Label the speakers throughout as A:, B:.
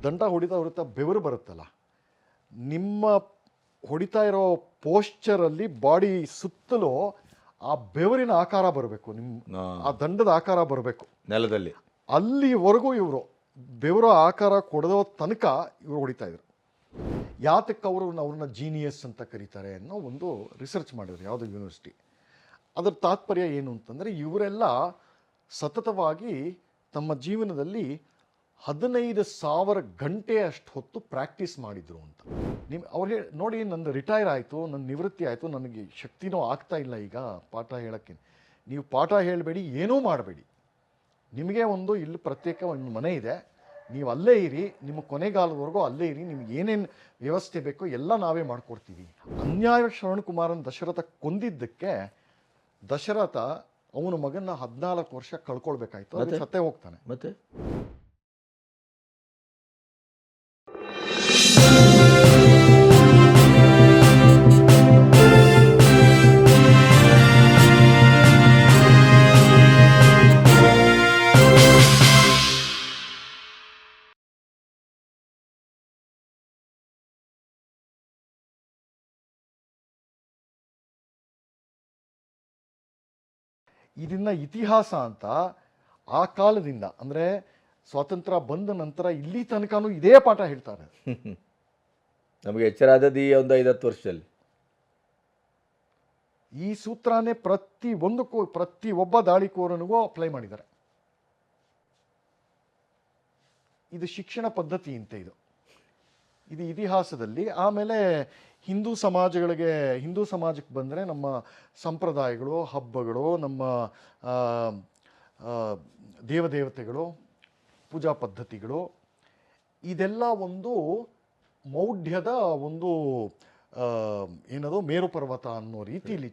A: ದಂಡ ಹೊಡಿತಾ ಬೆವರು ಬರುತ್ತಲ್ಲ, ನಿಮ್ಮ ಹೊಡಿತಾ ಇರೋ ಪೋಶ್ಚರಲ್ಲಿ ಬಾಡಿ ಸುತ್ತಲೂ ಆ ಬೆವರಿನ ಆಕಾರ ಬರಬೇಕು, ನಿಮ್ಮ ಆ ದಂಡದ ಆಕಾರ ಬರಬೇಕು
B: ನೆಲದಲ್ಲಿ.
A: ಅಲ್ಲಿವರೆಗೂ ಇವರು ಬೆವರ ಆಕಾರ ಕೊಡೋ ತನಕ ಇವರು ಹೊಡಿತಾ ಇದ್ರು. ಯಾತಕ್ಕೆ ಅವ್ರನ್ನ ಜೀನಿಯಸ್ ಅಂತ ಕರೀತಾರೆ ಅನ್ನೋ ಒಂದು ರಿಸರ್ಚ್ ಮಾಡಿದ್ರು ಯಾವುದೋ ಯೂನಿವರ್ಸಿಟಿ. ಅದರ ತಾತ್ಪರ್ಯ ಏನು ಅಂತಂದರೆ, ಇವರೆಲ್ಲ ಸತತವಾಗಿ ತಮ್ಮ ಜೀವನದಲ್ಲಿ 15,000 ಗಂಟೆ ಅಷ್ಟು ಹೊತ್ತು ಪ್ರಾಕ್ಟೀಸ್ ಮಾಡಿದರು ಅಂತ. ಅವ್ರು ನೋಡಿ, ನಂದು ರಿಟೈರ್ ಆಯಿತು, ನನ್ನ ನಿವೃತ್ತಿ ಆಯಿತು, ನನಗೆ ಶಕ್ತಿನೂ ಆಗ್ತಾ ಇಲ್ಲ ಈಗ ಪಾಠ ಹೇಳೋಕ್ಕೆ. ನೀವು ಪಾಠ ಹೇಳಬೇಡಿ, ಏನೂ ಮಾಡಬೇಡಿ, ನಿಮಗೆ ಒಂದು ಇಲ್ಲಿ ಪ್ರತ್ಯೇಕ ಒಂದು ಮನೆ ಇದೆ, ನೀವು ಅಲ್ಲೇ ಇರಿ, ನಿಮ್ಮ ಕೊನೆಗಾಲದವರೆಗೂ ಅಲ್ಲೇ ಇರಿ, ನಿಮ್ಗೆ ಏನೇನು ವ್ಯವಸ್ಥೆ ಬೇಕೋ ಎಲ್ಲ ನಾವೇ ಮಾಡಿಕೊಡ್ತೀವಿ. ಅನ್ಯಾಯ ಶ್ರವಣಕುಮಾರನ ದಶರಥ ಕೊಂದಿದ್ದಕ್ಕೆ ದಶರಥ ಅವನ ಮಗನ 14 ವರ್ಷ ಕಳ್ಕೊಳ್ಬೇಕಾಯ್ತು, ಅದು ಸತ್ತೇ ಹೋಗ್ತಾನೆ.
B: ಮತ್ತೆ
A: ಇದನ್ನ ಇತಿಹಾಸ ಅಂತ ಆ ಕಾಲದಿಂದ, ಅಂದರೆ ಸ್ವಾತಂತ್ರ್ಯ ಬಂದ ನಂತರ ಇಲ್ಲಿ ತನಕನೂ ಇದೇ ಪಾಠ ಹೇಳ್ತಾರೆ.
B: ನಮಗೆ ಎಚ್ಚರ ಆದದ್ದು ಈ ಒಂದು 5-10 ವರ್ಷದಲ್ಲಿ
A: ಈ ಸೂತ್ರನೇ ಪ್ರತಿ ಒಬ್ಬ ದಾಳಿಕೋರನಿಗೂ ಅಪ್ಲೈ ಮಾಡಿದ್ದಾರೆ. ಇದು ಶಿಕ್ಷಣ ಪದ್ಧತಿ ಅಂತ ಇದು ಇತಿಹಾಸದಲ್ಲಿ. ಆಮೇಲೆ ಹಿಂದೂ ಸಮಾಜಕ್ಕೆ ಬಂದರೆ ನಮ್ಮ ಸಂಪ್ರದಾಯಗಳು, ಹಬ್ಬಗಳು, ನಮ್ಮ ದೇವತೆಗಳು, ಪೂಜಾ ಪದ್ಧತಿಗಳು, ಇದೆಲ್ಲ ಒಂದು ಮೌಢ್ಯದ ಒಂದು ಏನದು ಮೇರು ಪರ್ವತ ಅನ್ನೋ ರೀತಿಯಲ್ಲಿ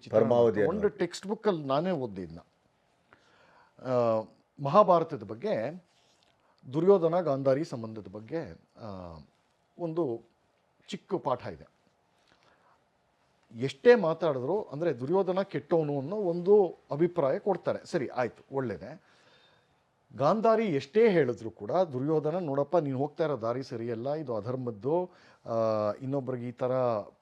A: ಒಂದು ಟೆಕ್ಸ್ಟ್ ಬುಕ್ಕಲ್ಲಿ ನಾನೇ ಓದಿದ್ನ. ಮಹಾಭಾರತದ ಬಗ್ಗೆ, ದುರ್ಯೋಧನ ಗಾಂಧಾರಿ ಸಂಬಂಧದ ಬಗ್ಗೆ ಒಂದು ಚಿಕ್ಕ ಪಾಠ ಇದೆ. ಎಷ್ಟೇ ಮಾತಾಡಿದ್ರು, ಅಂದರೆ ದುರ್ಯೋಧನ ಕೆಟ್ಟವನು ಅನ್ನೋ ಒಂದು ಅಭಿಪ್ರಾಯ ಕೊಡ್ತಾರೆ. ಸರಿ, ಆಯಿತು, ಒಳ್ಳೆಯದೇ. ಗಾಂಧಾರಿ ಎಷ್ಟೇ ಹೇಳಿದ್ರು ಕೂಡ ದುರ್ಯೋಧನ, ನೋಡಪ್ಪ ನೀನು ಹೋಗ್ತಾ ಇರೋ ದಾರಿ ಸರಿಯಲ್ಲ, ಇದು ಅಧರ್ಮದ್ದು, ಇನ್ನೊಬ್ರಿಗೆ ಈ ಥರ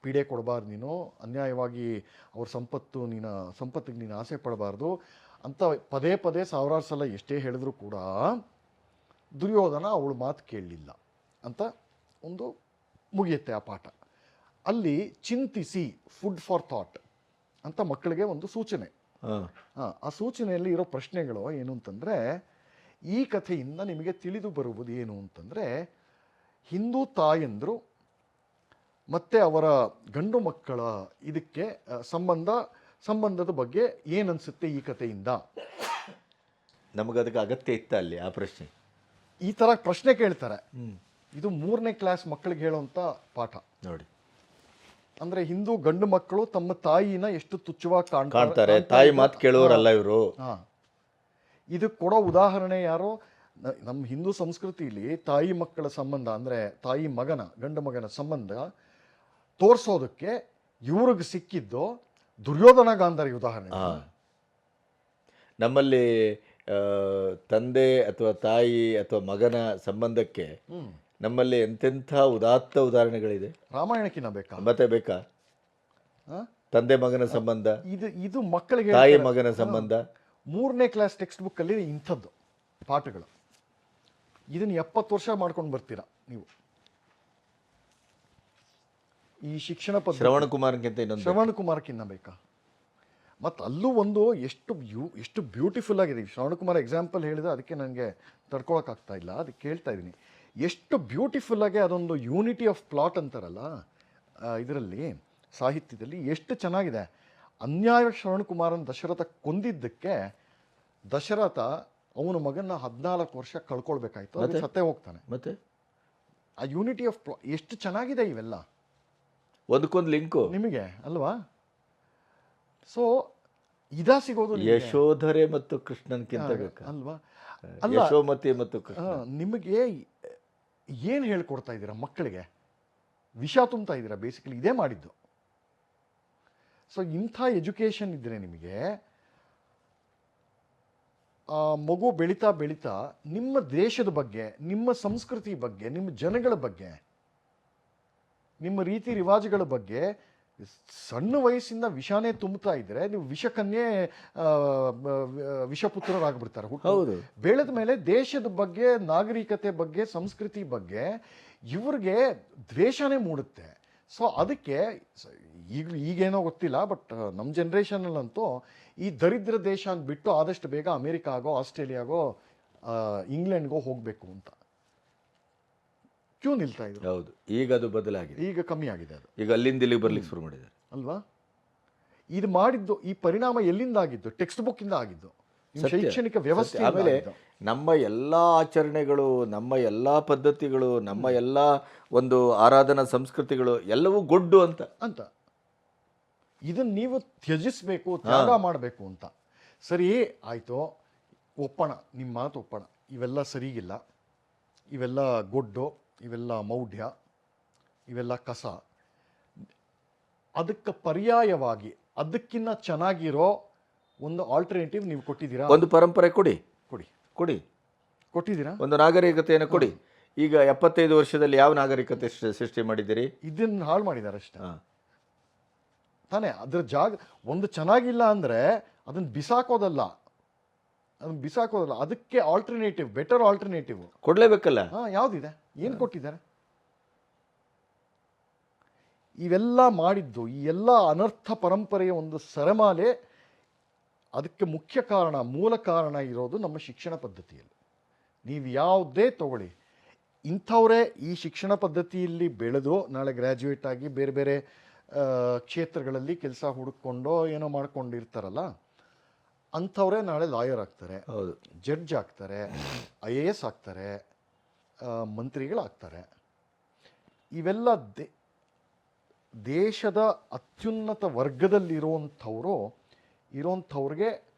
A: ಪೀಡೆ ಕೊಡಬಾರ್ದು, ನೀನು ಅನ್ಯಾಯವಾಗಿ ಅವ್ರ ಸಂಪತ್ತಿಗೆ ನೀನು ಆಸೆ ಪಡಬಾರ್ದು ಅಂತ ಪದೇ 1000 ಸಲ ಎಷ್ಟೇ ಹೇಳಿದ್ರು ಕೂಡ ದುರ್ಯೋಧನ ಅವಳ ಮಾತು ಕೇಳಲಿಲ್ಲ ಅಂತ ಒಂದು ಮುಗಿಯುತ್ತೆ ಆ ಪಾಠ. ಅಲ್ಲಿ ಚಿಂತಿಸಿ, ಫುಡ್ ಫಾರ್ ಥಾಟ್ ಅಂತ ಮಕ್ಕಳಿಗೆ ಒಂದು ಸೂಚನೆ. ಆ ಸೂಚನೆಯಲ್ಲಿ ಇರೋ ಪ್ರಶ್ನೆಗಳು ಏನು ಅಂತಂದರೆ, ಈ ಕಥೆಯಿಂದ ನಿಮಗೆ ತಿಳಿದು ಬರುವುದು ಏನು ಅಂತಂದರೆ, ಹಿಂದೂ ತಾಯಂದರು ಮತ್ತು ಅವರ ಗಂಡು ಮಕ್ಕಳ ಇದಕ್ಕೆ ಸಂಬಂಧದ ಬಗ್ಗೆ ಏನನ್ಸುತ್ತೆ ಈ ಕಥೆಯಿಂದ.
B: ನಮಗದಕ್ಕೆ ಅಗತ್ಯ ಇತ್ತ ಅಲ್ಲಿ ಆ ಪ್ರಶ್ನೆ,
A: ಈ ಥರ ಪ್ರಶ್ನೆ ಕೇಳ್ತಾರೆ. ಇದು 3ನೇ ಕ್ಲಾಸ್ ಮಕ್ಕಳಿಗೆ ಹೇಳುವಂಥ ಪಾಠ
B: ನೋಡಿ.
A: ಅಂದರೆ ಹಿಂದೂ ಗಂಡು ಮಕ್ಕಳು ತಮ್ಮ ತಾಯಿನ ಎಷ್ಟು ತುಚ್ಛವಾಗಿ
B: ಕಾಣ್ತಾರೆ, ತಾಯಿ ಮಾತು ಕೇಳೋರಲ್ಲ ಇವರು.
A: ಇದಕ್ಕೆ ಕೊಡೋ ಉದಾಹರಣೆ ಯಾರು? ನಮ್ಮ ಹಿಂದೂ ಸಂಸ್ಕೃತಿಯಲ್ಲಿ ತಾಯಿ ಮಕ್ಕಳ ಸಂಬಂಧ, ಅಂದರೆ ತಾಯಿ ಗಂಡು ಮಗನ ಸಂಬಂಧ ತೋರಿಸೋದಕ್ಕೆ ಇವ್ರಿಗೆ ಸಿಕ್ಕಿದ್ದು ದುರ್ಯೋಧನ ಗಾಂಧಾರಿ ಉದಾಹರಣೆ.
B: ನಮ್ಮಲ್ಲಿ ತಂದೆ ಅಥವಾ ತಾಯಿ ಅಥವಾ ಮಗನ ಸಂಬಂಧಕ್ಕೆ ನಮ್ಮಲ್ಲಿ ಎಂತೆಂಥ ಉದಾತ್ತ ಉದಾಹರಣೆಗಳಿದೆ.
A: ರಾಮಾಯಣಕ್ಕಿನ್ನ ಬೇಕಾ?
B: ಮತ್ತೆ ಬೇಕಾ? ತಂದೆ ಮಗನ ಸಂಬಂಧ,
A: ಇದು ಮಕ್ಕಳಿಗೆ
B: ತಾಯಿ ಮಗನ ಸಂಬಂಧ.
A: 3ನೇ ಕ್ಲಾಸ್ ಟೆಕ್ಸ್ಟ್ ಬುಕ್ಕಲ್ಲಿ ಇಂಥದ್ದು ಪಾಠಗಳು. ಇದನ್ನು 70 ವರ್ಷ ಮಾಡ್ಕೊಂಡು ಬರ್ತೀರಾ ನೀವು. ಈ ಶಿಕ್ಷಣ ಪದ್ಧತಿ ಶ್ರವಣಕುಮಾರಕ್ಕಿನ್ನ ಬೇಕಾ? ಮತ್ತು ಅಲ್ಲೂ ಒಂದು ಎಷ್ಟು ಬ್ಯೂಟಿಫುಲ್ ಆಗಿದೆ. ಶ್ರವಣಕುಮಾರ್ ಎಕ್ಸಾಂಪಲ್ ಹೇಳಿದ್ರೆ ಅದಕ್ಕೆ ನನಗೆ ತಡ್ಕೊಳಕ್ಕಾಗ್ತಾ ಇಲ್ಲ, ಅದಕ್ಕೆ ಕೇಳ್ತಾ ಇದ್ದೀನಿ. ಎಷ್ಟು ಬ್ಯೂಟಿಫುಲ್ಲಾಗಿ ಅದೊಂದು ಯೂನಿಟಿ ಆಫ್ ಪ್ಲಾಟ್ ಅಂತಾರಲ್ಲ ಇದರಲ್ಲಿ, ಸಾಹಿತ್ಯದಲ್ಲಿ ಎಷ್ಟು ಚೆನ್ನಾಗಿದೆ. ಅನ್ಯಾಯ ಶ್ರವಣಕುಮಾರನ ದಶರಥ ಕೊಂದಿದ್ದಕ್ಕೆ ದಶರಥ ಅವನ ಮಗನ 14 ವರ್ಷ ಕಳ್ಕೊಳ್ಬೇಕಾಯ್ತು, ಅದು ಸತ್ತೇ ಹೋಗ್ತಾನೆ.
B: ಮತ್ತೆ
A: ಆ ಯೂನಿಟಿ ಆಫ್ ಪ್ಲಾಟ್ ಎಷ್ಟು ಚೆನ್ನಾಗಿದೆ. ಇವೆಲ್ಲ
B: ಒಂದಕ್ಕೊಂದು ಲಿಂಕು
A: ನಿಮಗೆ ಅಲ್ವಾ? ಸೊ ಸಿಗೋದು
B: ಯಶೋಧರೆ ಮತ್ತು ಕೃಷ್ಣನ್ಕಿಂತ
A: ಅಲ್ವಾ?
B: ಯಶೋಮತಿ ಮತ್ತು ಕೃಷ್ಣ.
A: ನಿಮಗೆ ಏನು ಹೇಳ್ಕೊಡ್ತಾ ಇದ್ದೀರಾ ಮಕ್ಕಳಿಗೆ? ವಿಷ ತುಂಬ್ತಾ ಇದ್ದೀರಾ ಬೇಸಿಕಲಿ. ಇದೇ ಮಾಡಿದ್ದು. ಸೊ ಇಂಥ ಎಜುಕೇಷನ್ ಇದ್ದರೆ ನಿಮಗೆ ಆ ಮಗು ಬೆಳೀತಾ ಬೆಳೀತಾ ನಿಮ್ಮ ದೇಶದ ಬಗ್ಗೆ, ನಿಮ್ಮ ಸಂಸ್ಕೃತಿ ಬಗ್ಗೆ, ನಿಮ್ಮ ಜನಗಳ ಬಗ್ಗೆ, ನಿಮ್ಮ ರೀತಿ ರಿವಾಜುಗಳ ಬಗ್ಗೆ ಸಣ್ಣ ವಯಸ್ಸಿಂದ ವಿಷಾನೇ ತುಂಬುತ್ತಾ ಇದ್ರೆ ನೀವು ವಿಷಕನ್ಯೆ ವಿಷಪುತ್ರರಾಗ್ಬಿಡ್ತಾರೆ.
B: ಹೌದು.
A: ಬೆಳೆದ ಮೇಲೆ ದೇಶದ ಬಗ್ಗೆ, ನಾಗರಿಕತೆ ಬಗ್ಗೆ, ಸಂಸ್ಕೃತಿ ಬಗ್ಗೆ ಇವ್ರಿಗೆ ದ್ವೇಷನೇ ಮೂಡುತ್ತೆ. ಸೊ ಅದಕ್ಕೆ ಈಗೇನೋ ಗೊತ್ತಿಲ್ಲ, ಬಟ್ ನಮ್ಮ ಜನ್ರೇಷನಲ್ಲಂತೂ ಈ ದರಿದ್ರ ದೇಶ ಬಿಟ್ಟು ಆದಷ್ಟು ಬೇಗ ಅಮೇರಿಕಾಗೋ, ಆಸ್ಟ್ರೇಲಿಯಾಗೋ, ಇಂಗ್ಲೆಂಡ್ಗೋ ಹೋಗಬೇಕು ಅಂತ ಕ್ಯೂ ನಿಲ್ತಾ ಇದ್ರು.
B: ಹೌದು, ಈಗ ಅದು ಬದಲಾಗಿದೆ,
A: ಈಗ ಕಮ್ಮಿ ಆಗಿದೆ ಅದು.
B: ಈಗ ಅಲ್ಲಿಂದ ಇಲ್ಲಿಗೆ ಬರ್ಲಿಕ್ಕೆ ಶುರು ಮಾಡಿದ್ದಾರೆ
A: ಅಲ್ವಾ? ಇದು ಮಾಡಿದ್ದು, ಈ ಪರಿಣಾಮ ಎಲ್ಲಿಂದ ಆಗಿದ್ದು? ಟೆಕ್ಸ್ಟ್ ಬುಕ್ ಇಂದ ಆಗಿದ್ದು, ನಿಮ್ಮ ಶೈಕ್ಷಣಿಕ ವ್ಯವಸ್ಥೆ.
B: ಆಮೇಲೆ ನಮ್ಮ ಎಲ್ಲ ಆಚರಣೆಗಳು, ನಮ್ಮ ಎಲ್ಲ ಪದ್ಧತಿಗಳು, ನಮ್ಮ ಎಲ್ಲ ಒಂದು ಆರಾಧನಾ ಸಂಸ್ಕೃತಿಗಳು ಎಲ್ಲವೂ ಗೊಡ್ಡು ಅಂತ
A: ಇದನ್ನ ನೀವು ತ್ಯಜಿಸ್ಬೇಕು, ತ್ಯಾಗ ಮಾಡಬೇಕು ಅಂತ. ಸರಿ ಆಯ್ತು, ಒಪ್ಪಣ, ನಿಮ್ಮ ಮಾತು ಒಪ್ಪಣ, ಇವೆಲ್ಲ ಸರಿಗಿಲ್ಲ, ಇವೆಲ್ಲ ಗೊಡ್ಡು, ಇವೆಲ್ಲ ಮೌಢ್ಯ, ಇವೆಲ್ಲ ಕಸ. ಅದಕ್ಕೆ ಪರ್ಯಾಯವಾಗಿ ಅದಕ್ಕಿಂತ ಚೆನ್ನಾಗಿರೋ ಒಂದು ಆಲ್ಟರ್ನೇಟಿವ್ ನೀವು ಕೊಟ್ಟಿದ್ದೀರಾ?
B: ಒಂದು ಪರಂಪರೆ ಕೊಡಿ
A: ಕೊಡಿ
B: ಕೊಡಿ
A: ಕೊಟ್ಟಿದ್ದೀರಾ?
B: ಒಂದು ನಾಗರಿಕತೆಯನ್ನು ಕೊಡಿ. ಈಗ 75 ವರ್ಷದಲ್ಲಿ ಯಾವ ನಾಗರಿಕತೆ ಸೃಷ್ಟಿ ಮಾಡಿದ್ದೀರಿ?
A: ಇದನ್ನ ಹಾಳು ಮಾಡಿದ್ದಾರೆ ಅಷ್ಟೇ ತಾನೇ. ಅದ್ರ ಜಾಗ ಒಂದು ಚೆನ್ನಾಗಿಲ್ಲ ಅಂದರೆ ಅದನ್ನ ಬಿಸಾಕೋದಲ್ಲ, ಅದಕ್ಕೆ ಆಲ್ಟರ್ನೇಟಿವ್, ಬೆಟರ್ ಆಲ್ಟರ್ನೇಟಿವ್
B: ಕೊಡ್ಲೇಬೇಕಲ್ಲ.
A: ಯಾವುದಿದೆ? ಏನು ಕೊಟ್ಟಿದ್ದಾರೆ? ಇವೆಲ್ಲ ಮಾಡಿದ್ದು, ಈ ಎಲ್ಲ ಅನರ್ಥ ಪರಂಪರೆಯ ಒಂದು ಸರಮಾಲೆ. ಅದಕ್ಕೆ ಮುಖ್ಯ ಕಾರಣ, ಮೂಲ ಕಾರಣ ಇರೋದು ನಮ್ಮ ಶಿಕ್ಷಣ ಪದ್ಧತಿಯಲ್ಲಿ. ನೀವು ಯಾವುದೇ ತಗೊಳ್ಳಿ, ಇಂಥವರೇ ಈ ಶಿಕ್ಷಣ ಪದ್ಧತಿಯಲ್ಲಿ ಬೆಳೆದು ನಾಳೆ ಗ್ರ್ಯಾಜುಯೇಟ್ ಆಗಿ ಬೇರೆ ಬೇರೆ ಕ್ಷೇತ್ರಗಳಲ್ಲಿ ಕೆಲಸ ಹುಡುಕೊಂಡು ಏನೋ ಮಾಡ್ಕೊಂಡಿರ್ತಾರಲ್ಲ, ಅಂಥವರೇ ನಾಳೆ ಲಾಯರ್ ಆಗ್ತಾರೆ,
B: ಹೌದು,
A: ಜಡ್ಜ್ ಆಗ್ತಾರೆ, IAS ಆಗ್ತಾರೆ, ಮಂತ್ರಿಗಳಾಗ್ತಾರೆ. ಇವೆಲ್ಲ ದೇಶದ ಅತ್ಯುನ್ನತ ವರ್ಗದಲ್ಲಿರುವಂಥವ್ರಿಗೆ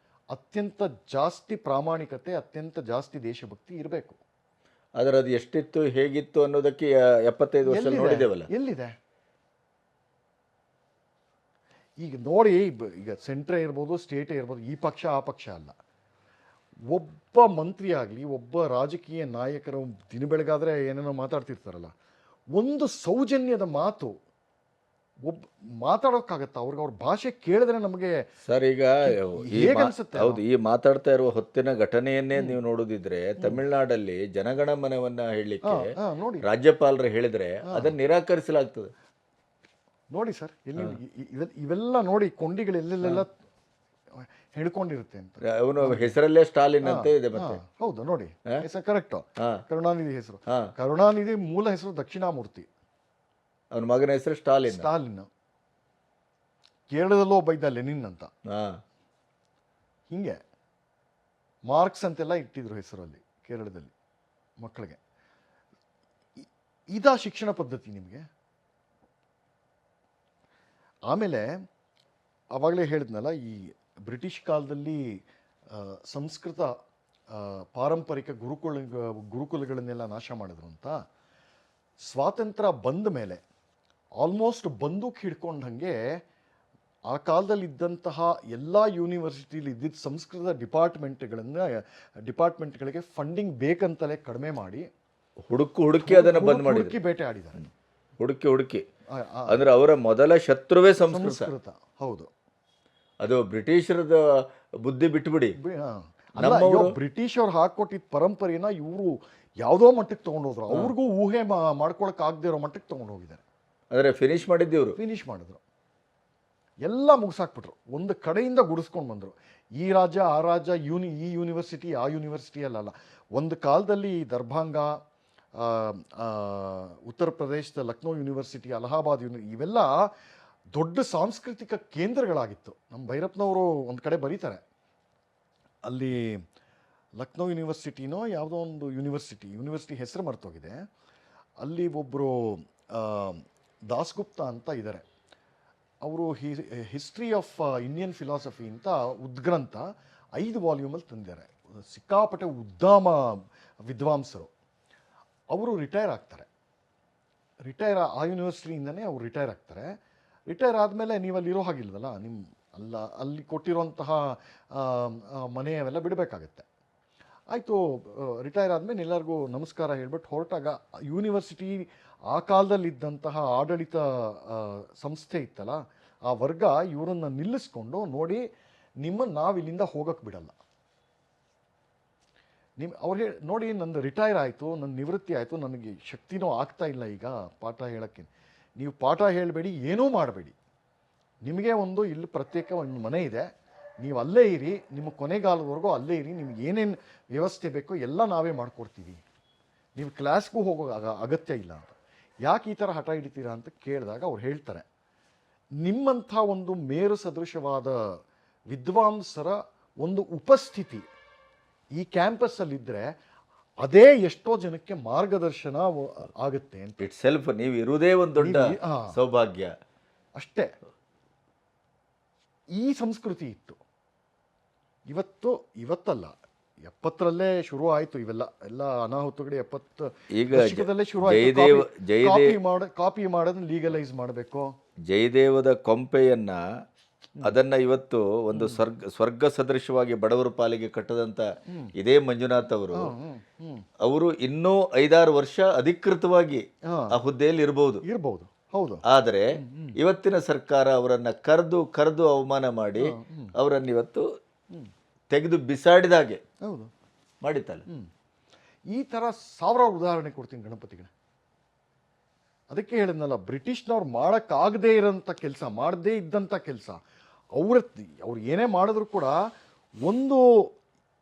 A: ಅತ್ಯಂತ ಜಾಸ್ತಿ ಪ್ರಾಮಾಣಿಕತೆ, ಅತ್ಯಂತ ಜಾಸ್ತಿ ದೇಶಭಕ್ತಿ ಇರಬೇಕು.
B: ಆದರೆ ಅದು ಎಷ್ಟಿತ್ತು, ಹೇಗಿತ್ತು ಅನ್ನೋದಕ್ಕೆ 75 ವರ್ಷ ನೋಡಿದ್ದೇವಲ್ಲ.
A: ಎಲ್ಲಿದೆ ಈಗ ನೋಡಿ. ಈಗ ಸೆಂಟ್ರೇ ಇರ್ಬೋದು, ಸ್ಟೇಟೇ ಇರ್ಬೋದು, ಈ ಪಕ್ಷ ಆ ಪಕ್ಷ ಅಲ್ಲ. ಒಬ್ಬ ಮಂತ್ರಿ ಆಗಲಿ, ಒಬ್ಬ ರಾಜಕೀಯ ನಾಯಕರು ದಿನ ಬೆಳಗಾದ್ರೆ ಏನೇನೋ ಮಾತಾಡ್ತಿರ್ತಾರಲ್ಲ, ಒಂದು ಸೌಜನ್ಯದ ಮಾತು ಮಾತಾಡೋಕ್ಕಾಗತ್ತ? ಅವ್ರಿಗೆ ಅವ್ರ ಭಾಷೆ ಕೇಳಿದ್ರೆ ನಮಗೆ
B: ಸರ್ ಈಗ ಹೌದು, ಈ ಮಾತಾಡ್ತಾ ಇರುವ ಹೊತ್ತಿನ ಘಟನೆಯನ್ನೇ ನೀವು ನೋಡುದಿದ್ರೆ, ತಮಿಳುನಾಡಲ್ಲಿ ಜನಗಣಮನವನ್ನ ಹೇಳಲಿಕ್ಕೆ ರಾಜ್ಯಪಾಲರು ಹೇಳಿದ್ರೆ ಅದನ್ನ ನಿರಾಕರಿಸಲಾಗ್ತದೆ.
A: ನೋಡಿ ಸರ್, ಇವೆಲ್ಲ ನೋಡಿ, ಕೊಂಡಿಗಳು ಎಲ್ಲೆಲ್ಲೆಲ್ಲ ಹೇಳ್ಕೊಂಡಿರುತ್ತೆ ಅಂತ.
B: ಅವನು ಹೆಸರಲ್ಲೇ ಸ್ಟಾಲಿನ್ ಅಂತ ಇದೆ. ಮತ್ತೆ
A: ಹೌದು ನೋಡಿ, ಹೆಸರು ಕರೆಕ್ಟ್, ಕರುಣಾನಿಧಿ ಹೆಸರು. ಕರುಣಾನಿಧಿ ಮೂಲ ಹೆಸರು ದಕ್ಷಿಣಾಮೂರ್ತಿ,
B: ಅವನ ಮಗನ ಹೆಸರು ಸ್ಟಾಲಿನ್.
A: ಕೇರಳದಲ್ಲೂ ಒಬ್ಬ ಇದ್ದ ಲೆನಿನ್ ಅಂತ. ಹಿಂಗೆ ಮಾರ್ಕ್ಸ್ ಅಂತೆಲ್ಲ ಇಟ್ಟಿದ್ರು ಹೆಸರಲ್ಲಿ ಕೇರಳದಲ್ಲಿ ಮಕ್ಕಳಿಗೆ. ಇದಾ ಶಿಕ್ಷಣ ಪದ್ಧತಿ ನಿಮಗೆ? ಆಮೇಲೆ ಆವಾಗಲೇ ಹೇಳಿದ್ನಲ್ಲ, ಈ ಬ್ರಿಟಿಷ್ ಕಾಲದಲ್ಲಿ ಸಂಸ್ಕೃತ ಪಾರಂಪರಿಕ ಗುರುಕುಲಗಳನ್ನೆಲ್ಲ ನಾಶ ಮಾಡಿದ್ರು ಅಂತ. ಸ್ವಾತಂತ್ರ್ಯ ಬಂದ ಮೇಲೆ ಆಲ್ಮೋಸ್ಟ್ ಬಂದೂಕ್ ಹಿಡ್ಕೊಂಡಂಗೆ ಆ ಕಾಲದಲ್ಲಿ ಇದ್ದಂತಹ ಎಲ್ಲ ಯೂನಿವರ್ಸಿಟಿಲಿ ಇದ್ದಿದ್ದ ಸಂಸ್ಕೃತ ಡಿಪಾರ್ಟ್ಮೆಂಟ್ಗಳಿಗೆ ಫಂಡಿಂಗ್ ಬೇಕಂತಲೇ ಕಡಿಮೆ ಮಾಡಿ
B: ಹುಡುಕಿ ಅದನ್ನು ಬಂದ್ ಮಾಡಿ
A: ಬೇಟೆ ಆಡಿದ್ದಾರೆ.
B: ಹುಡುಕಿ ಅಂದ್ರೆ ಅವರ ಮೊದಲ ಶತ್ರುವೇ ಸಂಸ್ಕೃತ.
A: ಹೌದು,
B: ಅದು ಬ್ರಿಟಿಷರದ ಬುದ್ಧಿ ಬಿಟ್ಬಿಡಿ.
A: ಬ್ರಿಟಿಷ್ ಅವ್ರು ಹಾಕೊಟ್ಟಿದ್ದ ಪರಂಪರೆನ ಇವರು ಯಾವುದೋ ಮಟ್ಟಕ್ಕೆ ತಗೊಂಡೋದ್ರು. ಅವ್ರಿಗೂ ಊಹೆ ಮಾಡ್ಕೊಳಕ್ ಆಗದೆ ಇರೋ ಮಟ್ಟಕ್ಕೆ ತಗೊಂಡು ಹೋಗಿದ್ದಾರೆ.
B: ಅಂದ್ರೆ ಫಿನಿಶ್ ಮಾಡಿದ್ರು,
A: ಎಲ್ಲ ಮುಗಿಸಾಕ್ಬಿಟ್ರು. ಒಂದು ಕಡೆಯಿಂದ ಗುಡಿಸ್ಕೊಂಡು ಬಂದರು. ಈ ರಾಜ್ಯ ಆ ರಾಜ್ಯ, ಈ ಯೂನಿವರ್ಸಿಟಿ ಆ ಯೂನಿವರ್ಸಿಟಿ ಅಲ್ಲ. ಒಂದು ಕಾಲದಲ್ಲಿ ದರ್ಭಾಂಗ, ಉತ್ತರ ಪ್ರದೇಶದ ಲಕ್ನೋ ಯೂನಿವರ್ಸಿಟಿ, ಅಲಹಾಬಾದ್ ಇವೆಲ್ಲ ದೊಡ್ಡ ಸಾಂಸ್ಕೃತಿಕ ಕೇಂದ್ರಗಳಾಗಿತ್ತು. ನಮ್ಮ ಭೈರಪ್ಪನವರು ಒಂದು ಕಡೆ ಬರೀತಾರೆ, ಅಲ್ಲಿ ಲಕ್ನೋ ಯೂನಿವರ್ಸಿಟಿನೋ ಯಾವುದೋ ಒಂದು ಯೂನಿವರ್ಸಿಟಿ ಹೆಸರು ಮರ್ತೋಗಿದೆ. ಅಲ್ಲಿ ಒಬ್ಬರು ದಾಸ್ಗುಪ್ತಾ ಅಂತ ಇದ್ದಾರೆ. ಅವರು ಹಿಸ್ಟ್ರಿ ಆಫ್ ಇಂಡಿಯನ್ ಫಿಲಾಸಫಿ ಅಂತ ಉದ್ಗ್ರಂಥ 5 ವಾಲ್ಯೂಮಲ್ಲಿ ತಂದಿದ್ದಾರೆ. ಸಿಕ್ಕಾಪಟ್ಟೆ ಉದ್ದಾಮ ವಿದ್ವಾಂಸರು. ಅವರು ರಿಟೈರ್ ಆಗ್ತಾರೆ. ಆ ಯೂನಿವರ್ಸಿಟಿಯಿಂದನೇ ಅವರು ರಿಟೈರ್ ಆಗ್ತಾರೆ. ರಿಟೈರ್ ಆದಮೇಲೆ ನೀವು ಅಲ್ಲಿರೋ ಹಾಗಿಲ್ವಲ್ಲ, ಅಲ್ಲಿ ಕೊಟ್ಟಿರುವಂತಹ ಮನೆ ಅವೆಲ್ಲ ಬಿಡಬೇಕಾಗತ್ತೆ. ಆಯಿತು, ರಿಟೈರ್ ಆದಮೇಲೆ ಎಲ್ಲರಿಗೂ ನಮಸ್ಕಾರ ಹೇಳ್ಬಿಟ್ಟು ಹೊರಟಾಗ ಯೂನಿವರ್ಸಿಟಿ ಆ ಕಾಲದಲ್ಲಿದ್ದಂತಹ ಆಡಳಿತ ಸಂಸ್ಥೆ ಇತ್ತಲ್ಲ, ಆ ವರ್ಗ ಇವರನ್ನು ನಿಲ್ಲಿಸ್ಕೊಂಡು ನೋಡಿ ನಿಮ್ಮನ್ನು ನಾವು ಇಲ್ಲಿಂದ ಹೋಗೋಕ್ಕೆ ಬಿಡಲ್ಲ. ಅವ್ರು ನೋಡಿ ನಂದು ರಿಟೈರ್ ಆಯಿತು, ನನ್ನ ನಿವೃತ್ತಿ ಆಯಿತು, ನನಗೆ ಶಕ್ತಿನೂ ಆಗ್ತಾ ಇಲ್ಲ ಈಗ ಪಾಠ ಹೇಳೋಕ್ಕೆ. ನೀವು ಪಾಠ ಹೇಳಬೇಡಿ, ಏನೂ ಮಾಡಬೇಡಿ, ನಿಮಗೆ ಒಂದು ಇಲ್ಲಿ ಪ್ರತ್ಯೇಕ ಒಂದು ಮನೆ ಇದೆ, ನೀವು ಅಲ್ಲೇ ಇರಿ, ನಿಮ್ಮ ಕೊನೆಗಾಲದವರೆಗೂ ಅಲ್ಲೇ ಇರಿ, ನಿಮ್ಗೆ ಏನೇನು ವ್ಯವಸ್ಥೆ ಬೇಕೋ ಎಲ್ಲ ನಾವೇ ಮಾಡಿಕೊಡ್ತೀವಿ, ನೀವು ಕ್ಲಾಸ್ಗೂ ಹೋಗೋ ಅಗತ್ಯ ಇಲ್ಲ ಅಂತ. ಯಾಕೆ ಈ ಥರ ಹಠ ಹಿಡಿತೀರಾ ಅಂತ ಕೇಳಿದಾಗ ಅವ್ರು ಹೇಳ್ತಾರೆ, ನಿಮ್ಮಂಥ ಒಂದು ಮೇರು ಸದೃಶವಾದ ವಿದ್ವಾಂಸರ ಒಂದು ಉಪಸ್ಥಿತಿ ಈ ಕ್ಯಾಂಪಸ್ಸಲ್ಲಿದ್ದರೆ ಅದೇ ಎಷ್ಟೋ ಜನಕ್ಕೆ ಮಾರ್ಗದರ್ಶನ ಆಗುತ್ತೆ ಅಂತ.
B: ಇಟ್ ಸೆಲ್ಫ್ ನೀವು ಇರುವುದೇ ಒಂದು ದೊಡ್ಡ ಸೌಭಾಗ್ಯ
A: ಅಷ್ಟೇ. ಈ ಸಂಸ್ಕೃತಿ ಇತ್ತು. ಇವತ್ತಲ್ಲ, 70ರಲ್ಲೇ ಶುರು ಆಯಿತು ಇವೆಲ್ಲ, ಎಲ್ಲ ಅನಾಹುತಗಳು 70 ದಶಕದಲ್ಲೇ ಶುರು ಆಯಿತು. ಕಾಪಿ ಮಾಡೋದನ್ನ ಲೀಗಲೈಸ್ ಮಾಡಬೇಕು.
B: ಜಯದೇವದ ಕೊಂಪೆಯನ್ನ ಅದನ್ನ ಇವತ್ತು ಒಂದು ಸ್ವರ್ಗ ಸದೃಶವಾಗಿ ಬಡವರ ಪಾಲಿಗೆ ಕಟ್ಟದಂತ ಇದೇ ಮಂಜುನಾಥ್ ಅವರು ಇನ್ನೂ 5-6 ವರ್ಷ ಅಧಿಕೃತವಾಗಿ ಆ ಹುದ್ದೆಯಲ್ಲಿ ಇರಬಹುದು.
A: ಹೌದು.
B: ಆದರೆ ಇವತ್ತಿನ ಸರ್ಕಾರ ಅವರನ್ನ ಕರೆದು ಅವಮಾನ ಮಾಡಿ ಅವರನ್ನ ಇವತ್ತು ತೆಗೆದು ಬಿಸಾಡಿದಾಗೆ ಮಾಡಿತ್ತಲ್ಲ.
A: ಈ ತರ 1000 ಉದಾಹರಣೆ ಕೊಡ್ತೀನಿ ಗಣಪತಿಗೆ. ಅದಕ್ಕೆ ಹೇಳಿದ್ನಲ್ಲ, ಬ್ರಿಟಿಷ್ನವ್ರು ಮಾಡೋಕ್ಕಾಗದೇ ಇರೋಂಥ ಕೆಲಸ, ಮಾಡದೇ ಇದ್ದಂಥ ಕೆಲಸ ಅವ್ರು ಏನೇ ಮಾಡಿದ್ರು ಕೂಡ ಒಂದು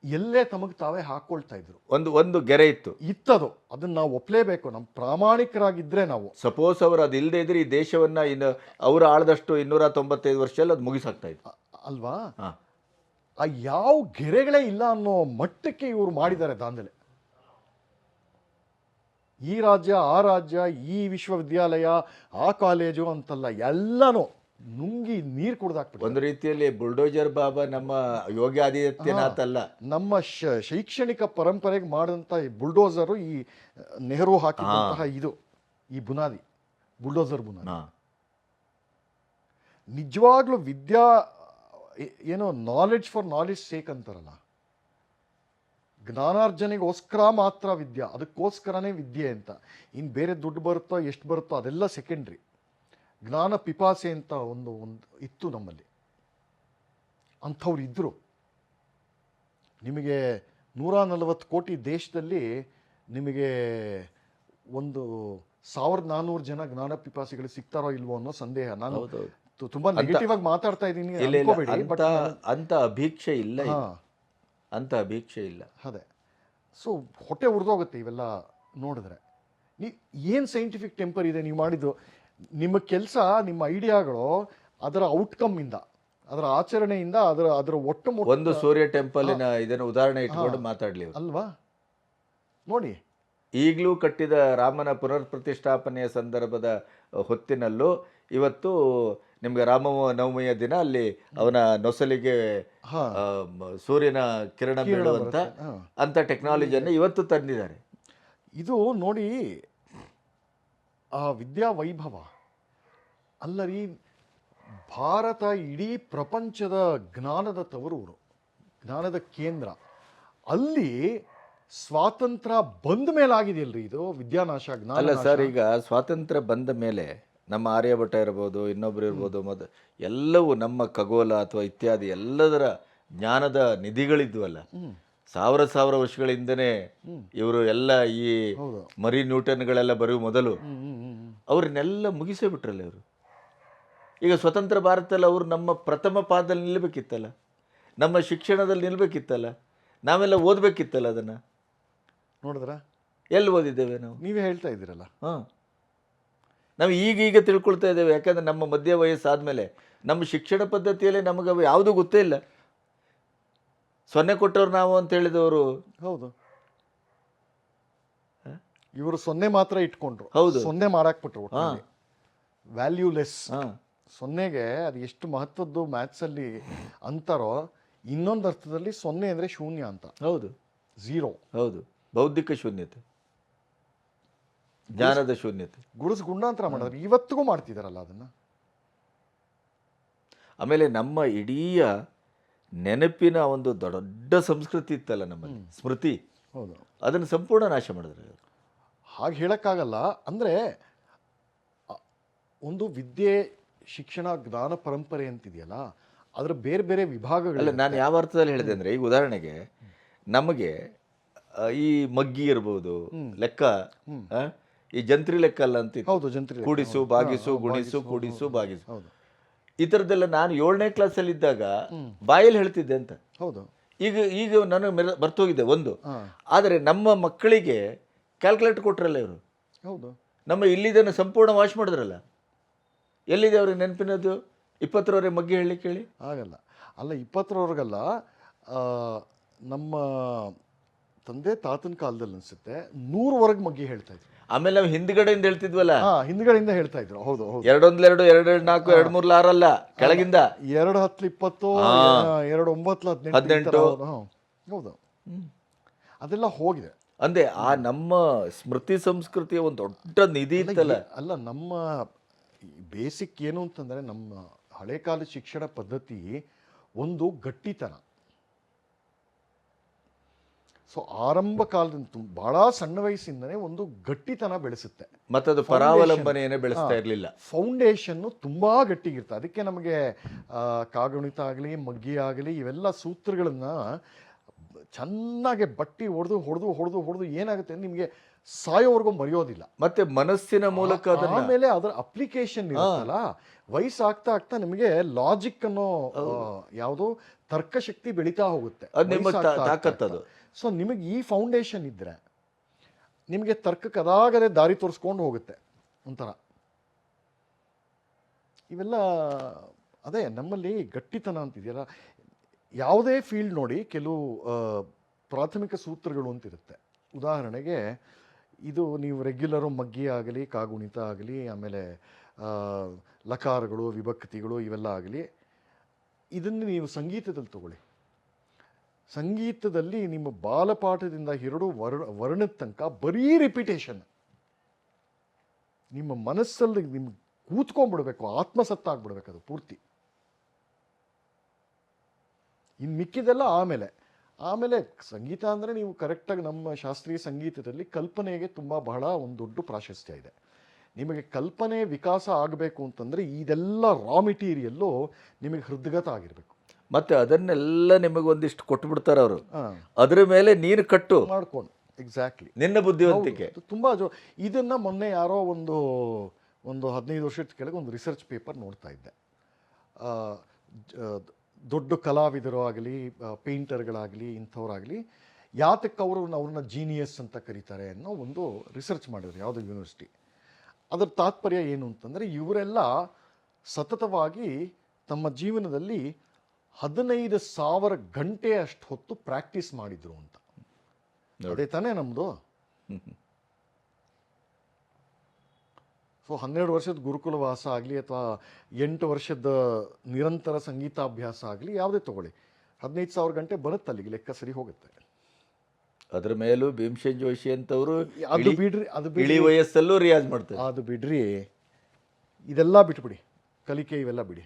A: ಎಲ್ಲೇ ತಮಗೆ ತಾವೇ ಹಾಕೊಳ್ತಾ ಇದ್ರು.
B: ಒಂದು ಗೆರೆ
A: ಇತ್ತದು, ಅದನ್ನ ನಾವು ಒಪ್ಲೇಬೇಕು. ನಮ್ಮ ಪ್ರಾಮಾಣಿಕರಾಗಿದ್ರೆ ನಾವು.
B: ಸಪೋಸ್ ಅವರು ಅದು ಇಲ್ಲದೆ ಇದ್ರೆ ಈ ದೇಶವನ್ನ ಇನ್ನು ಅವರು ಆಳದಷ್ಟು 295 ವರ್ಷದಲ್ಲಿ ಅದು ಮುಗಿಸಾಗ್ತಾ ಇತ್ತು
A: ಅಲ್ವಾ? ಆ ಯಾವ ಗೆರೆಗಳೇ ಇಲ್ಲ ಅನ್ನೋ ಮಟ್ಟಕ್ಕೆ ಇವರು ಮಾಡಿದ್ದಾರೆ ದಾಂಧಲೆ. ಈ ರಾಜ್ಯ, ಆ ರಾಜ್ಯ, ಈ ವಿಶ್ವವಿದ್ಯಾಲಯ, ಆ ಕಾಲೇಜು ಅಂತಲ್ಲ, ಎಲ್ಲನೂ ನುಂಗಿ ನೀರು ಕುಡ್ದಾಕ್ಬಿಟ್ಟು
B: ಒಂದು ರೀತಿಯಲ್ಲಿ ಬುಲ್ಡೋಜರ್ ಬಾಬಾ ನಮ್ಮ ಯೋಗಿ ಆದಿತ್ಯನಾಥ್ ಅಲ್ಲ,
A: ನಮ್ಮ ಶೈಕ್ಷಣಿಕ ಪರಂಪರೆಗೆ ಮಾಡಿದಂಥ ಬುಲ್ಡೋಸರು ಈ ನೆಹರು ಹಾಕಿದಂತಹ ಈ ಬುನಾದಿ, ಬುಲ್ಡೋಸರ್ ಬುನಾದಿ. ನಿಜವಾಗ್ಲೂ ಏನೋ ನಾಲೆಡ್ಜ್ ಫಾರ್ ನಾಲೆಡ್ಜ್ ಸೇಕ್ ಅಂತಾರಲ್ಲ, ಜ್ಞಾನಾರ್ಜನೆಗೋಸ್ಕರ ಮಾತ್ರ ವಿದ್ಯೆ, ಅದಕ್ಕೋಸ್ಕರನೇ ವಿದ್ಯೆ ಅಂತ. ಇನ್ನು ಬೇರೆ ದುಡ್ಡು ಬರುತ್ತೋ ಎಷ್ಟು ಬರುತ್ತೋ ಅದೆಲ್ಲ ಸೆಕೆಂಡ್ರಿ. ಜ್ಞಾನ ಪಿಪಾಸೆ ಅಂತ ಒಂದು ಇತ್ತು ನಮ್ಮಲ್ಲಿ, ಅಂಥವ್ರು ಇದ್ದರು. ನಿಮಗೆ 140 ಕೋಟಿ ದೇಶದಲ್ಲಿ ನಿಮಗೆ ಒಂದು 1400 ಜನ ಜ್ಞಾನ ಪಿಪಾಸಿಗಳು ಸಿಗ್ತಾರೋ ಇಲ್ವೋ ಅನ್ನೋ ಸಂದೇಹ. ನಾನು ತುಂಬಾ ನೆಗೆಟಿವ್ ಆಗಿ ಮಾತಾಡ್ತಾ ಇದ್ದೀನಿ,
B: ಅಂತ ಅಭೀಕ್ಷೆ ಇಲ್ಲ, ಅಂತ ಅಭೀಕ್ಷೆ ಇಲ್ಲ.
A: ಅದೇ, ಸೊ ಹೊಟ್ಟೆ ಉರಿದೋಗುತ್ತೆ ಇವೆಲ್ಲ ನೋಡಿದ್ರೆ. ಏನು ಸೈಂಟಿಫಿಕ್ ಟೆಂಪರ್ ಇದೆ ನೀವು ಮಾಡಿದ್ದು? ನಿಮ್ಮ ಕೆಲಸ, ನಿಮ್ಮ ಐಡಿಯಾಗಳು ಅದರ ಔಟ್ಕಮ್ ಇಂದ, ಅದರ ಆಚರಣೆಯಿಂದ, ಅದರ ಒಟ್ಟು
B: ಒಂದು ಸೂರ್ಯ ಟೆಂಪಲಿನ ಇದನ್ನು ಉದಾಹರಣೆ ಇಟ್ಕೊಂಡು ಮಾತಾಡ್ಲಿ
A: ಅಲ್ವಾ? ನೋಡಿ,
B: ಈಗಲೂ ಕಟ್ಟಿದ ರಾಮನ ಪುನರ್ ಪ್ರತಿಷ್ಠಾಪನೆಯ ಸಂದರ್ಭದ ಹೊತ್ತಿನಲ್ಲೂ ಇವತ್ತು ನಿಮ್ಗೆ ರಾಮನವಮಿಯ ದಿನ ಅಲ್ಲಿ ಅವನ ನೊಸಲಿಗೆ ಸೂರ್ಯನ ಕಿರಣ ಬೀಳುವಂತ ಅಂತ ಟೆಕ್ನಾಲಜಿಯನ್ನು ಇವತ್ತು ತಂದಿದ್ದಾರೆ.
A: ಇದು ನೋಡಿ, ಆ ವಿದ್ಯಾ ವೈಭವ ಅಲ್ಲರಿ. ಭಾರತ ಇಡೀ ಪ್ರಪಂಚದ ಜ್ಞಾನದ ತವರೂರು, ಜ್ಞಾನದ ಕೇಂದ್ರ. ಅಲ್ಲಿ ಸ್ವಾತಂತ್ರ್ಯ ಬಂದ ಮೇಲೆ ಆಗಿದೆಯಲ್ರಿ ಇದು ವಿದ್ಯಾನಾಶ, ಜ್ಞಾನ
B: ಅಲ್ಲ ಸರ್. ಈಗ ಸ್ವಾತಂತ್ರ್ಯ ಬಂದ ಮೇಲೆ ನಮ್ಮ ಆರ್ಯಭಟ ಇರ್ಬೋದು, ಇನ್ನೊಬ್ರು ಇರ್ಬೋದು, ಎಲ್ಲವೂ ನಮ್ಮ ಖಗೋಳ ಅಥವಾ ಇತ್ಯಾದಿ ಎಲ್ಲದರ ಜ್ಞಾನದ ನಿಧಿಗಳಿದ್ವಲ್ಲ, ಸಾವಿರ ವರ್ಷಗಳಿಂದನೇ ಇವರು ಎಲ್ಲ ಈ ಮರಿ ನ್ಯೂಟನ್ಗಳೆಲ್ಲ ಬರುವ ಮೊದಲು ಅವ್ರನ್ನೆಲ್ಲ ಮುಗಿಸೇ ಬಿಟ್ರಲ್ಲ ಇವರು. ಈಗ ಸ್ವತಂತ್ರ ಭಾರತದಲ್ಲಿ ಅವರು ನಮ್ಮ ಪ್ರಥಮ ಪಾದದಲ್ಲಿ ನಿಲ್ಬೇಕಿತ್ತಲ್ಲ, ನಮ್ಮ ಶಿಕ್ಷಣದಲ್ಲಿ ನಿಲ್ಬೇಕಿತ್ತಲ್ಲ, ನಾವೆಲ್ಲ ಓದ್ಬೇಕಿತ್ತಲ್ಲ. ಅದನ್ನ
A: ನೋಡಿದ್ರ
B: ಎಲ್ಲಿ ಓದಿದ್ದೇವೆ ನಾವು?
A: ನೀವೇ ಹೇಳ್ತಾ ಇದ್ದೀರಲ್ಲ.
B: ನಾವು ಈಗ ತಿಳ್ಕೊಳ್ತಾ ಇದ್ದೇವೆ. ಯಾಕಂದ್ರೆ ನಮ್ಮ ಮಧ್ಯ ವಯಸ್ಸಾದ್ಮೇಲೆ ನಮ್ಮ ಶಿಕ್ಷಣ ಪದ್ಧತಿಯಲ್ಲಿ ನಮಗೆ ಯಾವುದೂ ಗೊತ್ತೇ ಇಲ್ಲ. 0 ಕೊಟ್ಟವ್ರು ನಾವು ಅಂತ ಹೇಳಿದವರು.
A: ಹೌದು, ಇವರು 0 ಮಾತ್ರ ಇಟ್ಕೊಂಡ್ರು.
B: ಹೌದು,
A: 0 ಮಾಡಾಕ್ಬಿಟ್ರು. ವ್ಯಾಲ್ಯೂಲೆಸ್ 0ಗೆ ಅದು ಎಷ್ಟು ಮಹತ್ವದ್ದು ಮ್ಯಾಥ್ಸ್ ಅಲ್ಲಿ ಅಂತಾರೋ, ಇನ್ನೊಂದು ಅರ್ಥದಲ್ಲಿ 0 ಅಂದ್ರೆ ಶೂನ್ಯ ಅಂತ.
B: ಹೌದು,
A: 0.
B: ಹೌದು, ಬೌದ್ಧಿಕ ಶೂನ್ಯತೆ, ಜ್ಞಾನದ ಶೂನ್ಯತೆ.
A: ಗುಣಾಂತರ ಮಾಡಿದ್ರೆ ಇವತ್ತಿಗೂ ಮಾಡ್ತಿದಾರಲ್ಲ ಅದನ್ನ.
B: ಆಮೇಲೆ ನಮ್ಮ ಇಡೀ ನೆನಪಿನ ಒಂದು ದೊಡ್ಡ ಸಂಸ್ಕೃತಿ ಇತ್ತಲ್ಲ ನಮ್ಮಲ್ಲಿ, ಸ್ಮೃತಿ,
A: ಹೌದು.
B: ಅದನ್ನು ಸಂಪೂರ್ಣ ನಾಶ ಮಾಡಿದ್ರೆ.
A: ಹಾಗೆ ಹೇಳೋಕ್ಕಾಗಲ್ಲ. ಅಂದರೆ ಒಂದು ವಿದ್ಯೆ, ಶಿಕ್ಷಣ, ಜ್ಞಾನ ಪರಂಪರೆ ಅಂತಿದೆಯಲ್ಲ, ಅದರ ಬೇರೆ ಬೇರೆ ವಿಭಾಗಗಳು.
B: ಅಲ್ಲ, ನಾನು ಯಾವ ಅರ್ಥದಲ್ಲಿ ಹೇಳಿದೆ ಅಂದರೆ, ಈಗ ಉದಾಹರಣೆಗೆ ನಮಗೆ ಈ ಮಗ್ಗಿ ಇರ್ಬೋದು, ಲೆಕ್ಕ, ಈ ಜಂತ್ರಿ ಲೆಕ್ಕ ಅಲ್ಲ ಅಂತ,
A: ಹೌದು, ಜಂತ್ರಿ ಲೆಕ್ಕ.
B: ಕೂಡಿಸು ಬಾಗಿಸು ಗುಣಿಸು ಕೂಡಿಸು ಬಾಗಿಸು,
A: ಹೌದು.
B: ಈ ಥರದ್ದೆಲ್ಲ ನಾನು 7ನೇ ಕ್ಲಾಸಲ್ಲಿ ಇದ್ದಾಗ ಬಾಯಲ್ಲಿ ಹೇಳ್ತಿದ್ದೆ ಅಂತ.
A: ಹೌದು.
B: ಈಗ ನನಗೆ ಬರ್ತೋಗಿದೆ ಒಂದು. ಆದರೆ ನಮ್ಮ ಮಕ್ಕಳಿಗೆ ಕ್ಯಾಲ್ಕುಲೇಟರ್ ಕೊಟ್ರಲ್ಲ ಇವರು.
A: ಹೌದು.
B: ನಮ್ಮ ಇಲ್ಲಿದ್ದನ್ನು ಸಂಪೂರ್ಣ ವಾಶ್ ಮಾಡಿದ್ರಲ್ಲ, ಎಲ್ಲಿದೆ ಅವ್ರಿಗೆ ನೆನಪಿನದು? 20ರವರೆಗೆ ಮಗ್ಗಿ ಹೇಳಲಿಕ್ಕೆ ಹೇಳಿ.
A: ಆಗಲ್ಲ. ಅಲ್ಲ, 20ರವರೆಗಲ್ಲ, ನಮ್ಮ ತಂದೆ ತಾತನ ಕಾಲದಲ್ಲಿ ಅನಿಸುತ್ತೆ 100ವರೆಗೆ ಮಗ್ಗಿ ಹೇಳ್ತಾ ಇದ್ರು.
B: ಆಮೇಲೆ ನಾವು ಹಿಂದ್ಗಡೆಯಿಂದ ಹೇಳ್ತಿದ್ವಲ್ಲ,
A: ಹಿಂದ್ಗಡೆಯಿಂದ ಹೇಳ್ತಾ ಇದ್ರು. ಹೌದು, ಹೌದು.
B: 2 1 2 2 2 4 2 3 6 ಅಲ್ಲ, ಕೆಳಗಿಂದ
A: 2 10 20, 2 9 18. ಹೌದು. ಅದೆಲ್ಲ ಹೋಗಿದೆ.
B: ಅಂದೆ ಆ ನಮ್ಮ ಸ್ಮೃತಿ ಸಂಸ್ಕೃತಿಯ ಒಂದು ದೊಡ್ಡ ನಿಧಿ ಇತ್ತಲ್ಲ.
A: ಅಲ್ಲ, ನಮ್ಮ ಬೇಸಿಕ್ ಏನು ಅಂತಂದರೆ, ನಮ್ಮ ಹಳೆ ಕಾಲದ ಶಿಕ್ಷಣ ಪದ್ಧತಿ ಒಂದು ಗಟ್ಟಿತನ. ಸೊ ಆರಂಭ ಕಾಲದಿಂದ ಭಾಳ ಸಣ್ಣ ವಯಸ್ಸಿಂದನೇ ಒಂದು ಗಟ್ಟಿತನ ಬೆಳೆಸುತ್ತೆ.
B: ಮತ್ತದು ಪರಾವಲಂಬನೆಯನ್ನೇ ಬೆಳೆಸ್ತಾ ಇರಲಿಲ್ಲ.
A: ಫೌಂಡೇಶನ್ನು ತುಂಬ ಗಟ್ಟಿಗಿರುತ್ತೆ. ಅದಕ್ಕೆ ನಮಗೆ ಕಾಗುಣಿತ ಆಗಲಿ, ಮಗ್ಗಿ ಆಗಲಿ, ಇವೆಲ್ಲ ಸೂತ್ರಗಳನ್ನು ಚೆನ್ನಾಗಿ ಬಟ್ಟಿ ಹೊಡೆದು ಹೊಡೆದು ಹೊಡೆದು ಹೊಡೆದು ಏನಾಗುತ್ತೆ, ನಿಮಗೆ ಸಾಯೋವರೆಗೂ ಮರೆಯೋದಿಲ್ಲ.
B: ಮತ್ತೆ ಮನಸ್ಸಿನ ಮೂಲಕ
A: ಆಮೇಲೆ ಅದರ ಅಪ್ಲಿಕೇಶನ್ ಇರುತ್ತಲ್ಲ, ವಯಸ್ಸಾಗ್ತಾ ಆಗ್ತಾ ನಿಮಗೆ ಲಾಜಿಕ್ ಅನ್ನೋ ಯಾವುದೋ ತರ್ಕಶಕ್ತಿ ಬೆಳೀತಾ ಹೋಗುತ್ತೆ.
B: ತಾಕತ್ತದು.
A: ಸೊ ನಿಮಗೆ ಈ ಫೌಂಡೇಶನ್ ಇದ್ದರೆ ನಿಮಗೆ ತರ್ಕಕ್ಕೆ ಅದಾಗದೆ ದಾರಿ ತೋರಿಸ್ಕೊಂಡು ಹೋಗುತ್ತೆ ಒಂಥರ. ಇವೆಲ್ಲ ಅದೇ ನಮ್ಮಲ್ಲಿ ಗಟ್ಟಿತನ ಅಂತಿದೆಯಲ್ಲ. ಯಾವುದೇ ಫೀಲ್ಡ್ ನೋಡಿ, ಕೆಲವು ಪ್ರಾಥಮಿಕ ಸೂತ್ರಗಳು ಅಂತಿರುತ್ತೆ. ಉದಾಹರಣೆಗೆ, ಇದು ನೀವು ರೆಗ್ಯುಲರು ಮಗ್ಗಿ ಆಗಲಿ, ಕಾಗುಣಿತ ಆಗಲಿ, ಆಮೇಲೆ ಲಕಾರಗಳು, ವಿಭಕ್ತಿಗಳು, ಇವೆಲ್ಲ ಆಗಲಿ, ಇದನ್ನು ನೀವು ಸಂಗೀತದಲ್ಲಿ ತಗೊಳ್ಳಿ. ಸಂಗೀತದಲ್ಲಿ ನಿಮ್ಮ ಬಾಲಪಾಠದಿಂದ ಹಿಡಿದು ವರ್ಣದ ತನಕ ಬರೀ ರಿಪಿಟೇಷನ್. ನಿಮ್ಮ ಮನಸ್ಸಲ್ಲಿ ನಿಮ್ಗೆ ಕೂತ್ಕೊಂಡ್ಬಿಡ್ಬೇಕು, ಆತ್ಮಸತ್ತಾಗ್ಬಿಡ್ಬೇಕು ಅದು ಪೂರ್ತಿ. ಇನ್ನು ಮಿಕ್ಕಿದೆಲ್ಲ ಆಮೇಲೆ ಸಂಗೀತ ಅಂದರೆ ನೀವು ಕರೆಕ್ಟಾಗಿ ನಮ್ಮ ಶಾಸ್ತ್ರೀಯ ಸಂಗೀತದಲ್ಲಿ ಕಲ್ಪನೆಗೆ ಬಹಳ ಒಂದು ದೊಡ್ಡ ಪ್ರಾಶಸ್ತ್ಯ ಇದೆ. ನಿಮಗೆ ಕಲ್ಪನೆ ವಿಕಾಸ ಆಗಬೇಕು ಅಂತಂದರೆ ಇದೆಲ್ಲ ರಾ ಮೆಟೀರಿಯಲ್ಲು ನಿಮಗೆ ಹೃದ್ಗತ ಆಗಿರಬೇಕು.
B: ಮತ್ತೆ ಅದನ್ನೆಲ್ಲ ನಿಮಗೊಂದಿಷ್ಟು ಕೊಟ್ಬಿಡ್ತಾರೆ ಅವರು, ಅದರ ಮೇಲೆ ನೀರು ಕಟ್ಟು
A: ಮಾಡ್ಕೊಂಡು. ಎಕ್ಸಾಕ್ಟ್ಲಿ,
B: ನಿನ್ನ ಬುದ್ಧಿವಂತಿಕೆ
A: ತುಂಬ ಇದನ್ನು ಮೊನ್ನೆ ಯಾರೋ ಒಂದು 15 ವರ್ಷದ ಕೆಳಗೆ ಒಂದು ರಿಸರ್ಚ್ ಪೇಪರ್ ನೋಡ್ತಾ ಇದ್ದೆ. ದೊಡ್ಡ ಕಲಾವಿದರು ಆಗಲಿ, ಪೇಂಟರ್ಗಳಾಗಲಿ, ಇಂಥವರಾಗಲಿ, ಯಾತಕ್ಕೆ ಅವ್ರನ್ನ ಜೀನಿಯಸ್ ಅಂತ ಕರೀತಾರೆ ಅನ್ನೋ ಒಂದು ರಿಸರ್ಚ್ ಮಾಡಿದ್ರು ಯಾವುದೋ ಯೂನಿವರ್ಸಿಟಿ. ಅದರ ತಾತ್ಪರ್ಯ ಏನು ಅಂತಂದರೆ, ಇವರೆಲ್ಲ ಸತತವಾಗಿ ತಮ್ಮ ಜೀವನದಲ್ಲಿ 15,000 ಗಂಟೆ ಅಷ್ಟು ಹೊತ್ತು ಪ್ರಾಕ್ಟೀಸ್ ಮಾಡಿದ್ರು ಅಂತ. ಅದೇ ತಾನೇ ನಮ್ಮದು. ಸೊ 12 ವರ್ಷದ ಗುರುಕುಲ ವಾಸ ಆಗಲಿ, ಅಥವಾ 8 ವರ್ಷದ ನಿರಂತರ ಸಂಗೀತಾಭ್ಯಾಸ ಆಗಲಿ, ಯಾವುದೇ ತಗೊಳ್ಳಿ, 15,000 ಗಂಟೆ ಬರುತ್ತೆ, ಅಲ್ಲಿಗೆ ಲೆಕ್ಕ ಸರಿ ಹೋಗುತ್ತೆ.
B: ಅದ್ರ ಮೇಲೂ ಭೀಮಸೇನ್ ಜೋಶಿ ಅಂತವರು
A: ಅದು ಬಿಡ್ರಿ,
B: ಇಳಿ ವಯಸ್ಸಲ್ಲೂ ರಿಯಾಜ್ ಮಾಡ್ತಾರೆ.
A: ಅದು ಬಿಡ್ರಿ, ಇದೆಲ್ಲ ಬಿಟ್ಬಿಡಿ, ಕಲಿಕೆ ಇವೆಲ್ಲ ಬಿಡಿ.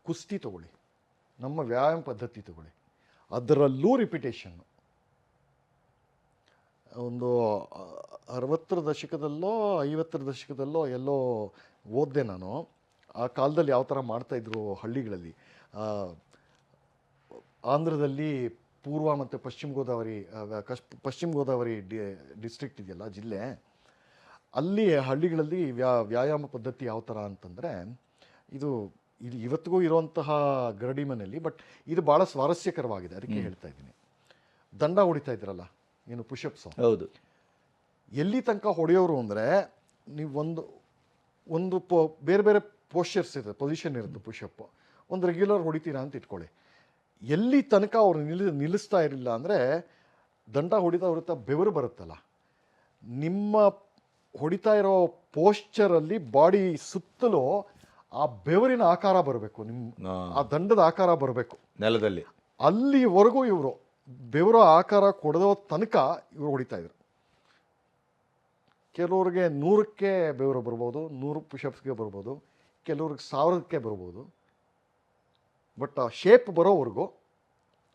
A: ಕುಸ್ತಿ ತಗೊಳ್ಳಿ, ನಮ್ಮ ವ್ಯಾಯಾಮ ಪದ್ಧತಿ ತಗೊಳ್ಳಿ, ಅದರಲ್ಲೂ ರಿಪಿಟೇಷನ್ನು. ಒಂದು 60ರ ದಶಕದಲ್ಲೋ 50ರ ದಶಕದಲ್ಲೋ ಎಲ್ಲೋ ಓದಿದೆ ನಾನು. ಆ ಕಾಲದಲ್ಲಿ ಯಾವ ಥರ ಮಾಡ್ತಾಯಿದ್ರು ಹಳ್ಳಿಗಳಲ್ಲಿ. ಆಂಧ್ರದಲ್ಲಿ ಪೂರ್ವ ಮತ್ತು ಪಶ್ಚಿಮ ಗೋದಾವರಿ ಡಿಸ್ಟ್ರಿಕ್ಟ್ ಇದೆಯಲ್ಲ, ಜಿಲ್ಲೆ, ಅಲ್ಲಿ ಹಳ್ಳಿಗಳಲ್ಲಿ ವ್ಯಾಯಾಮ ಪದ್ಧತಿ ಯಾವ ಥರ ಅಂತಂದರೆ, ಇದು ಇವತ್ತಿಗೂ ಇರುವಂತಹ ಗರಡಿ ಮನೆಯಲ್ಲಿ, ಬಟ್ ಇದು ಭಾಳ ಸ್ವಾರಸ್ಯಕರವಾಗಿದೆ, ಅದಕ್ಕೆ ಹೇಳ್ತಾ ಇದ್ದೀನಿ. ದಂಡ ಹೊಡಿತಾ ಇದ್ರಲ್ಲ, ಏನು ಪುಷಪ್ಸು,
B: ಹೌದು.
A: ಎಲ್ಲಿ ತನಕ ಹೊಡೆಯೋರು ಅಂದರೆ, ನೀವು ಒಂದು ಬೇರೆ ಬೇರೆ ಪೋಶ್ಚರ್ಸ್ ಇರುತ್ತೆ, ಪೊಸಿಷನ್ ಇರುತ್ತೆ. ಪುಷಪ್ಪು ಒಂದು ರೆಗ್ಯುಲರ್ ಹೊಡಿತೀರಾ ಅಂತ ಇಟ್ಕೊಳ್ಳಿ. ಎಲ್ಲಿ ತನಕ ಅವ್ರು ನಿಲ್ಲಿಸ್ತಾ ಇರಲಿಲ್ಲ ಅಂದರೆ, ದಂಡ ಹೊಡಿತಾ ಬೆವರು ಬರುತ್ತಲ್ಲ, ನಿಮ್ಮ ಹೊಡಿತಾ ಇರೋ ಪೋಶ್ಚರಲ್ಲಿ ಬಾಡಿ ಸುತ್ತಲೂ ಆ ಬೆವರಿನ ಆಕಾರ ಬರಬೇಕು, ಆ ದಂಡದ ಆಕಾರ ಬರಬೇಕು
B: ನೆಲದಲ್ಲಿ.
A: ಅಲ್ಲಿವರೆಗೂ ಇವರು ಬೆವರ ಆಕಾರ ಕೊಡೋ ತನಕ ಇವರು ಹೊಡಿತಾ ಇದ್ರು. ಕೆಲವ್ರಿಗೆ 100ಕ್ಕೆ ಬೆವರು ಬರ್ಬೋದು, 100 ಪುಷಪ್ಸ್ಗೆ ಬರ್ಬೋದು, ಕೆಲವ್ರಿಗೆ 1000ಕ್ಕೆ ಬರ್ಬೋದು. ಬಟ್ ಆ ಶೇಪ್ ಬರೋವರೆಗೂ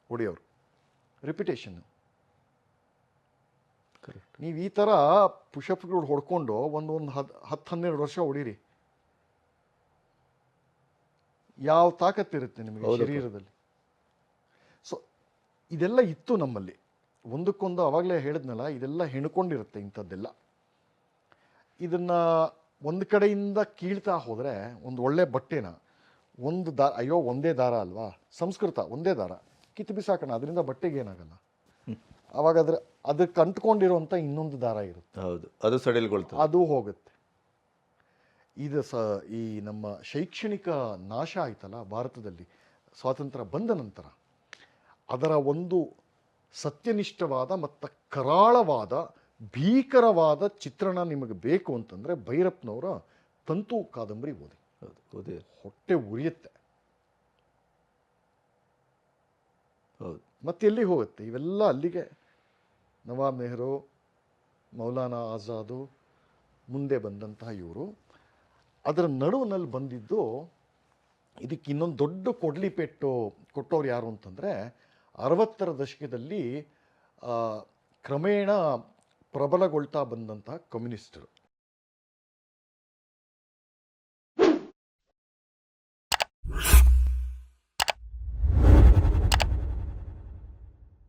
A: ಹೊಡೆಯೋರು, ರಿಪಿಟೇಷನ್.
B: ಕರೆಕ್ಟ್.
A: ನೀವು ಈ ಥರ ಪುಷಪ್ಗಳು ಹೊಡ್ಕೊಂಡು ಒಂದು 10-12 ವರ್ಷ ಹೊಡೀರಿ, ಯಾವ ತಾಕತ್ತಿರುತ್ತೆ ನಿಮಗೆ ಶರೀರದಲ್ಲಿ. ಸೊ ಇದೆಲ್ಲ ಇತ್ತು ನಮ್ಮಲ್ಲಿ, ಒಂದಕ್ಕೊಂದು ಅವಾಗಲೇ ಹೇಳಿದ್ನಲ್ಲ, ಇದೆಲ್ಲ ಹೆಣ್ಕೊಂಡಿರುತ್ತೆ ಇಂಥದ್ದೆಲ್ಲ. ಇದನ್ನು ಒಂದು ಕಡೆಯಿಂದ ಕೀಳ್ತಾ ಹೋದರೆ ಒಂದು ಒಳ್ಳೆ ಬಟ್ಟೆನ ಒಂದು ಅಯ್ಯೋ ಒಂದೇ ದಾರ ಅಲ್ವಾ, ಸಂಸ್ಕೃತ ಒಂದೇ ದಾರ ಕಿತ್ತು ಬಿಸಾಕೋಣ, ಅದರಿಂದ ಬಟ್ಟೆಗೆ ಏನಾಗಲ್ಲ. ಅವಾಗ ಅದಕ್ಕೆ ಅಂಟ್ಕೊಂಡಿರುವಂಥ ಇನ್ನೊಂದು ದಾರ ಇರುತ್ತೆ,
B: ಹೌದು, ಅದು ಸಡಿಲ್ಗೊಳ್ತದೆ,
A: ಅದು ಹೋಗುತ್ತೆ. ಇದು ಈ ನಮ್ಮ ಶೈಕ್ಷಣಿಕ ನಾಶ ಆಯ್ತಲ್ಲ ಭಾರತದಲ್ಲಿ ಸ್ವಾತಂತ್ರ್ಯ ಬಂದ ನಂತರ, ಅದರ ಒಂದು ಸತ್ಯನಿಷ್ಠವಾದ ಮತ್ತು ಕರಾಳವಾದ ಭೀಕರವಾದ ಚಿತ್ರಣ ನಿಮಗೆ ಬೇಕು ಅಂತಂದರೆ ಭೈರಪ್ಪನವರ ತಂತು ಕಾದಂಬರಿ ಓದಿ.
B: ಹೌದು, ಓದಿ.
A: ಹೊಟ್ಟೆ ಉರಿಯುತ್ತೆ.
B: ಹೌದು.
A: ಮತ್ತೆ ಎಲ್ಲಿ ಹೋಗುತ್ತೆ ಇವೆಲ್ಲ? ಅಲ್ಲಿಗೆ ನವಾಬ್ ನೆಹರು, ಮೌಲಾನಾ ಆಜಾದು, ಮುಂದೆ ಬಂದಂತಹ ಇವರು. ಅದರ ನಡುವಿನಲ್ಲಿ ಬಂದಿದ್ದು ಇದಕ್ಕೆ ಇನ್ನೊಂದು ದೊಡ್ಡ ಕೊಡ್ಲಿಪೆಟ್ಟು ಕೊಟ್ಟವ್ರು ಯಾರು ಅಂತಂದರೆ 60ರ ದಶಕದಲ್ಲಿ ಕ್ರಮೇಣ ಪ್ರಬಲಗೊಳ್ತಾ ಬಂದಂತಹ ಕಮ್ಯುನಿಸ್ಟರು.